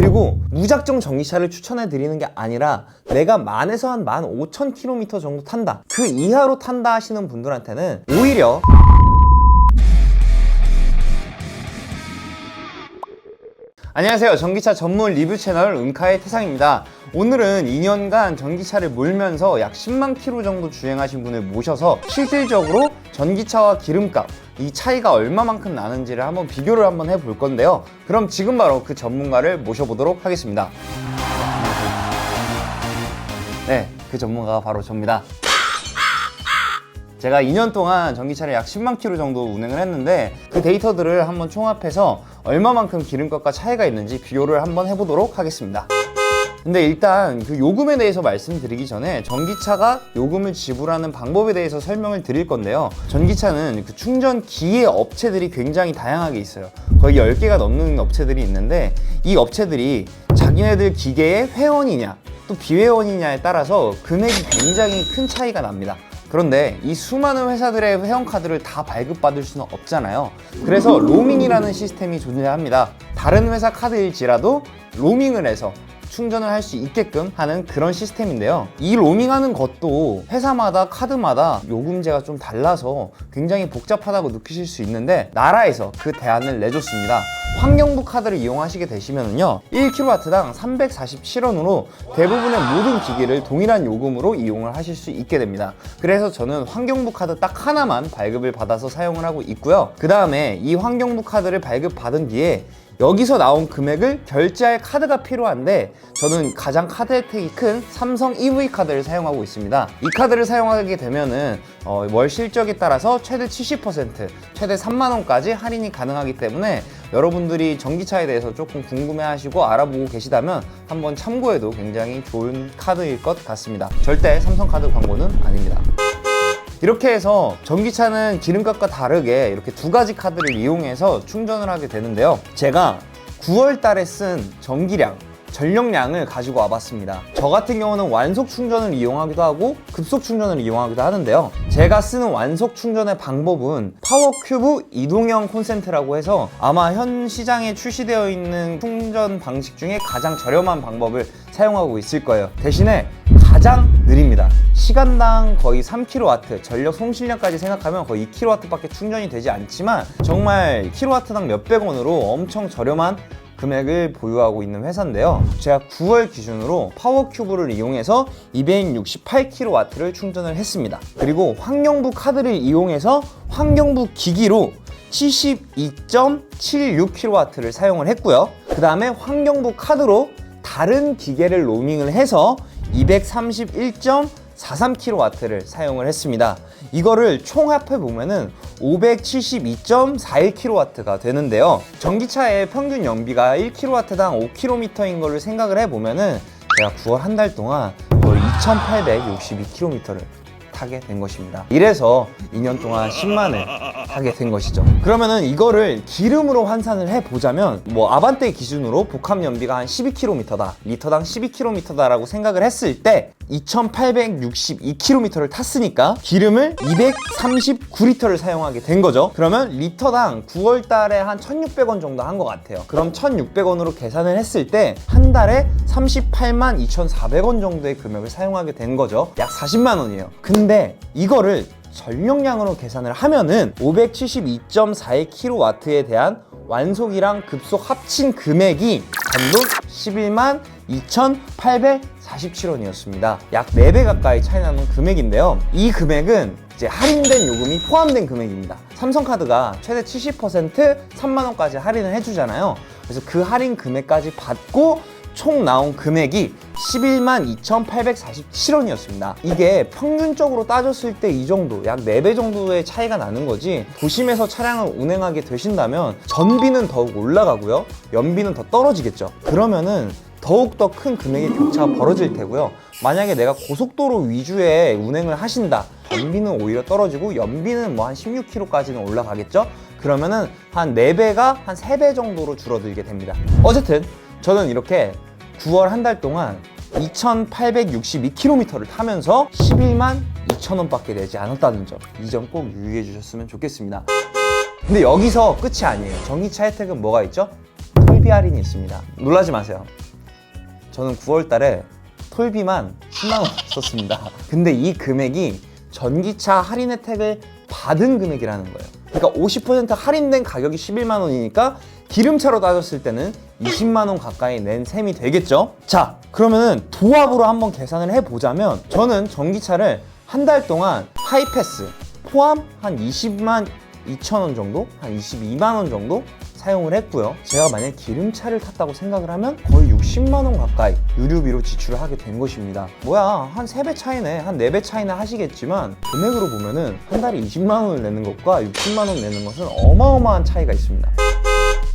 그리고 무작정 전기차를 추천해 드리는 게 아니라 내가 만에서 한 15,000km 정도 탄다, 그 이하로 탄다 하시는 분들한테는 오히려 안녕하세요. 전기차 전문 리뷰 채널 은카의 태상입니다. 오늘은 2년간 전기차를 몰면서 약 10만 km 정도 주행하신 분을 모셔서 실질적으로 전기차와 기름값, 이 차이가 얼마만큼 나는지를 한번 비교를 한번 해볼 건데요. 그럼 지금 바로 그 전문가를 모셔보도록 하겠습니다. 네, 그 전문가가 바로 저입니다. 제가 2년 동안 전기차를 약 10만 km 정도 운행을 했는데 그 데이터들을 한번 총합해서 얼마만큼 기름값과 차이가 있는지 비교를 한번 해보도록 하겠습니다. 근데 일단 그 요금에 대해서 말씀드리기 전에 전기차가 요금을 지불하는 방법에 대해서 설명을 드릴 건데요. 전기차는 그 충전기의 업체들이 굉장히 다양하게 있어요. 거의 10개가 넘는 업체들이 있는데 이 업체들이 자기네들 기계의 회원이냐 또 비회원이냐에 따라서 금액이 굉장히 큰 차이가 납니다. 그런데 이 수많은 회사들의 회원카드를 다 발급받을 수는 없잖아요. 그래서 로밍이라는 시스템이 존재합니다. 다른 회사 카드일지라도 로밍을 해서 충전을 할 수 있게끔 하는 그런 시스템인데요. 이 로밍하는 것도 회사마다 카드마다 요금제가 좀 달라서 굉장히 복잡하다고 느끼실 수 있는데 나라에서 그 대안을 내줬습니다. 환경부 카드를 이용하시게 되시면요 1kW당 347원으로 대부분의 모든 기기를 동일한 요금으로 이용을 하실 수 있게 됩니다. 그래서 저는 환경부 카드 딱 하나만 발급을 받아서 사용을 하고 있고요. 그 다음에 이 환경부 카드를 발급받은 뒤에 여기서 나온 금액을 결제할 카드가 필요한데 저는 가장 카드 혜택이 큰 삼성 EV 카드를 사용하고 있습니다. 이 카드를 사용하게 되면은 월 실적에 따라서 최대 70%, 최대 3만원까지 할인이 가능하기 때문에 여러분들이 전기차에 대해서 조금 궁금해하시고 알아보고 계시다면 한번 참고해도 굉장히 좋은 카드일 것 같습니다. 절대 삼성카드 광고는 아닙니다. 이렇게 해서 전기차는 기름값과 다르게 이렇게 두 가지 카드를 이용해서 충전을 하게 되는데요. 제가 9월 달에 쓴 전기량, 전력량을 가지고 와봤습니다. 저 같은 경우는 완속 충전을 이용하기도 하고 급속 충전을 이용하기도 하는데요. 제가 쓰는 완속 충전의 방법은 파워큐브 이동형 콘센트라고 해서 아마 현 시장에 출시되어 있는 충전 방식 중에 가장 저렴한 방법을 사용하고 있을 거예요. 대신에 가장 느립니다. 시간당 거의 3kW, 전력 송실량까지 생각하면 거의 2kW밖에 충전이 되지 않지만 정말 kW당 몇백 원으로 엄청 저렴한 금액을 보유하고 있는 회사인데요. 제가 9월 기준으로 파워큐브를 이용해서 268kW를 충전을 했습니다. 그리고 환경부 카드를 이용해서 환경부 기기로 72.76kW를 사용을 했고요. 그 다음에 환경부 카드로 다른 기계를 로밍을 해서 231.43kW를 사용을 했습니다. 이거를 총합해 보면은 572.41kW가 되는데요. 전기차의 평균 연비가 1kW당 5km인 걸로 생각을 해 보면은 제가 9월 한 달 동안 거의 2,862km를 타게 된 것입니다. 이래서 2년 동안 10만을 타게 된 것이죠. 그러면은 이거를 기름으로 환산을 해보자면 뭐 아반떼 기준으로 복합 연비가 한 12km다, 리터당 12km다 라고 생각을 했을 때 2,862km를 탔으니까 기름을 239리터를 사용하게 된 거죠. 그러면 리터당 9월 달에 한 1,600원 정도 한 것 같아요. 그럼 1,600원으로 계산을 했을 때 한 달에 38만 2,400원 정도의 금액을 사용하게 된 거죠. 약 40만 원이에요. 근데 이거를 전력량으로 계산을 하면은 572.41kW에 대한 완속이랑 급속 합친 금액이 단돈 11만 2,847원이었습니다. 약 4배 가까이 차이 나는 금액인데요. 이 금액은 이제 할인된 요금이 포함된 금액입니다. 삼성카드가 최대 70% 3만원까지 할인을 해주잖아요. 그래서 그 할인 금액까지 받고 총 나온 금액이 11만 2,847원이었습니다. 이게 평균적으로 따졌을 때 이 정도, 약 4배 정도의 차이가 나는 거지 도심에서 차량을 운행하게 되신다면 전비는 더욱 올라가고요. 연비는 더 떨어지겠죠. 그러면은 더욱더 큰 금액의 격차가 벌어질 테고요. 만약에 내가 고속도로 위주의 운행을 하신다. 전비는 오히려 떨어지고 연비는 뭐 한 16km까지는 올라가겠죠. 그러면은 한 4배가 한 3배 정도로 줄어들게 됩니다. 어쨌든 저는 이렇게 9월 한 달 동안 2,862km를 타면서 11만 2천원 밖에 내지 않았다는 점, 이 점 꼭 유의해 주셨으면 좋겠습니다. 근데 여기서 끝이 아니에요. 전기차 혜택은 뭐가 있죠? 톨비 할인이 있습니다. 놀라지 마세요. 저는 9월달에 톨비만 10만 원 썼습니다. 근데 이 금액이 전기차 할인 혜택을 받은 금액이라는 거예요. 그러니까 50% 할인된 가격이 11만 원이니까 기름차로 따졌을 때는 20만 원 가까이 낸 셈이 되겠죠? 자, 그러면은 도합으로 한번 계산을 해보자면 저는 전기차를 한 달 동안 하이패스 포함 한 20만 2천 원 정도? 한 22만 원 정도 사용을 했고요. 제가 만약에 기름차를 탔다고 생각을 하면 거의 60만 원 가까이 유류비로 지출을 하게 된 것입니다. 뭐야, 한 3배 차이네, 한 4배 차이나 하시겠지만 금액으로 보면은 한 달에 20만 원을 내는 것과 60만 원 내는 것은 어마어마한 차이가 있습니다.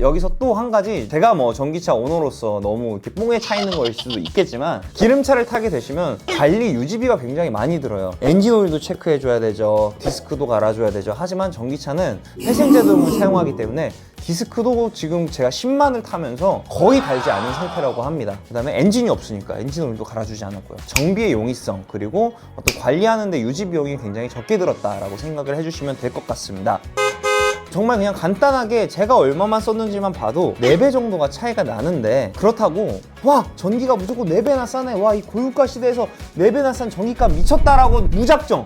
여기서 또 한 가지, 제가 뭐 전기차 오너로서 너무 이렇게 뽕에 차 있는 거일 수도 있겠지만 기름차를 타게 되시면 관리 유지비가 굉장히 많이 들어요. 엔진 오일도 체크해줘야 되죠, 디스크도 갈아줘야 되죠. 하지만 전기차는 회생제동을 사용하기 때문에 디스크도 지금 제가 10만을 타면서 거의 달지 않은 상태라고 합니다. 그 다음에 엔진이 없으니까 엔진 오일도 갈아주지 않았고요. 정비의 용이성 그리고 어떤 관리하는데 유지 비용이 굉장히 적게 들었다라고 생각을 해주시면 될 것 같습니다. 정말 그냥 간단하게 제가 얼마만 썼는지만 봐도 4배 정도가 차이가 나는데, 그렇다고 와, 전기가 무조건 4배나 싸네, 와, 이 고유가 시대에서 4배나 싼 전기가 미쳤다라고 무작정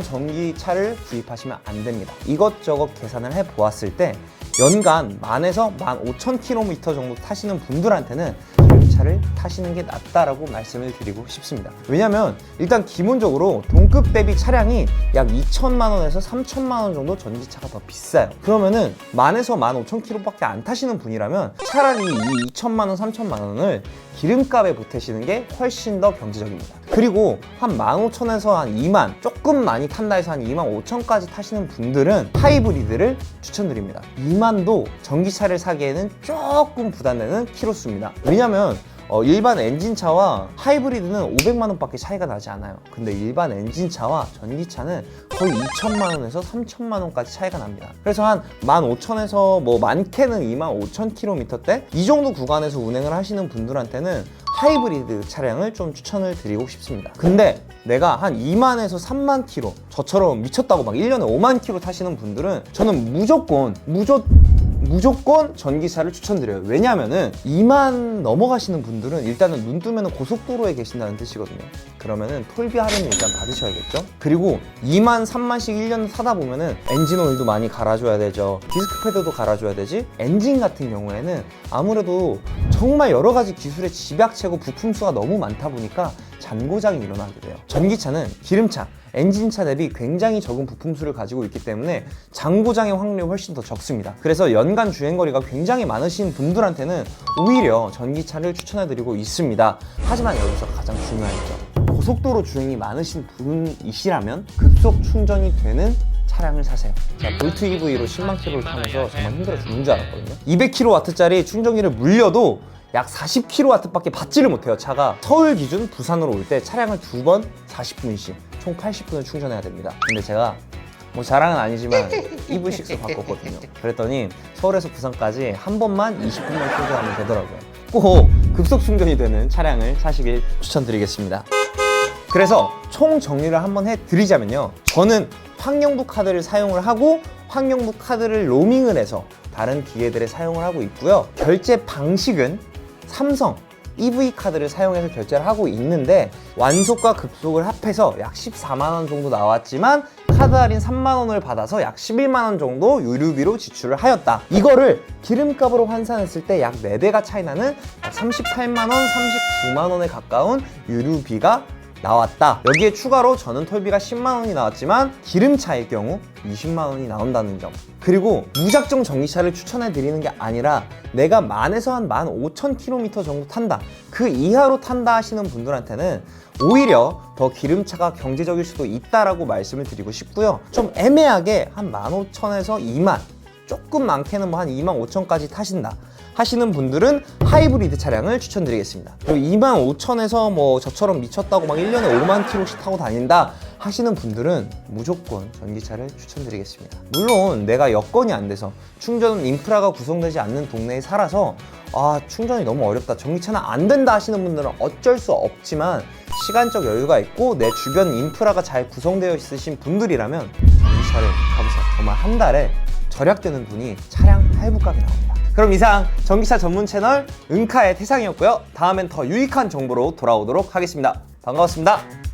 전기차를 구입하시면 안 됩니다. 이것저것 계산을 해보았을 때 연간 10,000에서 15,000km 정도 타시는 분들한테는 기름차를 타시는 게 낫다라고 말씀을 드리고 싶습니다. 왜냐면 일단 기본적으로 동급 대비 차량이 약 2천만 원에서 3천만 원 정도 전기차가 더 비싸요. 그러면은 10,000에서 15,000km밖에 안 타시는 분이라면 차라리 이 2천만 원, 3천만 원을 기름값에 보태시는 게 훨씬 더 경제적입니다. 그리고 한 15,000에서 한 2만, 조금 많이 탄다 해서 한 25,000까지 타시는 분들은 하이브리드를 추천드립니다. 2만도 전기차를 사기에는 조금 부담되는 키로수입니다. 왜냐면 일반 엔진차와 하이브리드는 500만 원밖에 차이가 나지 않아요. 근데 일반 엔진차와 전기차는 거의 2천만 원에서 3천만 원까지 차이가 납니다. 그래서 한 15,000에서 뭐 많게는 25,000km대 이 정도 구간에서 운행을 하시는 분들한테는 하이브리드 차량을 좀 추천을 드리고 싶습니다. 근데 내가 한 2만에서 3만 킬로, 저처럼 미쳤다고 막 1년에 5만 킬로 타시는 분들은 저는 무조건 전기차를 추천드려요. 왜냐면은 2만 넘어가시는 분들은 일단은 눈 뜨면 고속도로에 계신다는 뜻이거든요. 그러면은 톨비 할인을 일단 받으셔야겠죠. 그리고 2만, 3만씩 1년 타다 보면은 엔진 오일도 많이 갈아줘야 되죠. 디스크 패드도 갈아줘야 되지. 엔진 같은 경우에는 아무래도 정말 여러 가지 기술의 집약체고 부품수가 너무 많다 보니까 잔고장이 일어나게 돼요. 전기차는 기름차, 엔진차 대비 굉장히 적은 부품수를 가지고 있기 때문에 잔고장의 확률이 훨씬 더 적습니다. 그래서 연간 주행거리가 굉장히 많으신 분들한테는 오히려 전기차를 추천해드리고 있습니다. 하지만 여기서 가장 중요한 점, 고속도로 주행이 많으신 분이시라면 급속 충전이 되는 차량을 사세요. 자, 볼트 EV로 10만 킬로를 타면서 정말 힘들어 죽는 줄 알았거든요. 200kW짜리 충전기를 물려도 약 40kW밖에 받지를 못해요. 차가 서울 기준 부산으로 올 때 차량을 2번 40분씩 총 80분을 충전해야 됩니다. 근데 제가 뭐 자랑은 아니지만 EV6 바꿨거든요. 그랬더니 서울에서 부산까지 한 번만 20분만 충전하면 되더라고요. 꼭 급속 충전이 되는 차량을 사시길 추천드리겠습니다. 그래서 총 정리를 한번 해드리자면요, 저는 환경부 카드를 사용을 하고 환경부 카드를 로밍을 해서 다른 기계들에 사용을 하고 있고요. 결제 방식은 삼성 EV 카드를 사용해서 결제를 하고 있는데 완속과 급속을 합해서 약 14만 원 정도 나왔지만 카드 할인 3만 원을 받아서 약 11만 원 정도 유류비로 지출을 하였다. 이거를 기름값으로 환산했을 때 약 4배가 차이 나는 약 38만 원, 39만 원에 가까운 유류비가 나왔다. 여기에 추가로 저는 톨비가 10만 원이 나왔지만 기름차일 경우 20만 원이 나온다는 점. 그리고 무작정 전기차를 추천해 드리는 게 아니라 내가 10,000에서 한 15,000km 정도 탄다, 그 이하로 탄다 하시는 분들한테는 오히려 더 기름차가 경제적일 수도 있다라고 말씀을 드리고 싶고요. 좀 애매하게 한 15,000에서 2만, 조금 많게는 뭐 한 25,000까지 타신다 하시는 분들은 하이브리드 차량을 추천드리겠습니다. 그리고 25,000에서 뭐 저처럼 미쳤다고 막 1년에 5만 킬로씩 타고 다닌다 하시는 분들은 무조건 전기차를 추천드리겠습니다. 물론 내가 여건이 안 돼서 충전 인프라가 구성되지 않는 동네에 살아서 충전이 너무 어렵다, 전기차는 안 된다 하시는 분들은 어쩔 수 없지만 시간적 여유가 있고 내 주변 인프라가 잘 구성되어 있으신 분들이라면 전기차를 가보세요. 정말 한 달에 절약되는 돈이 차량 할부값이 나옵니다. 그럼 이상 전기차 전문 채널 은카의 태상이었고요. 다음엔 더 유익한 정보로 돌아오도록 하겠습니다. 반가웠습니다.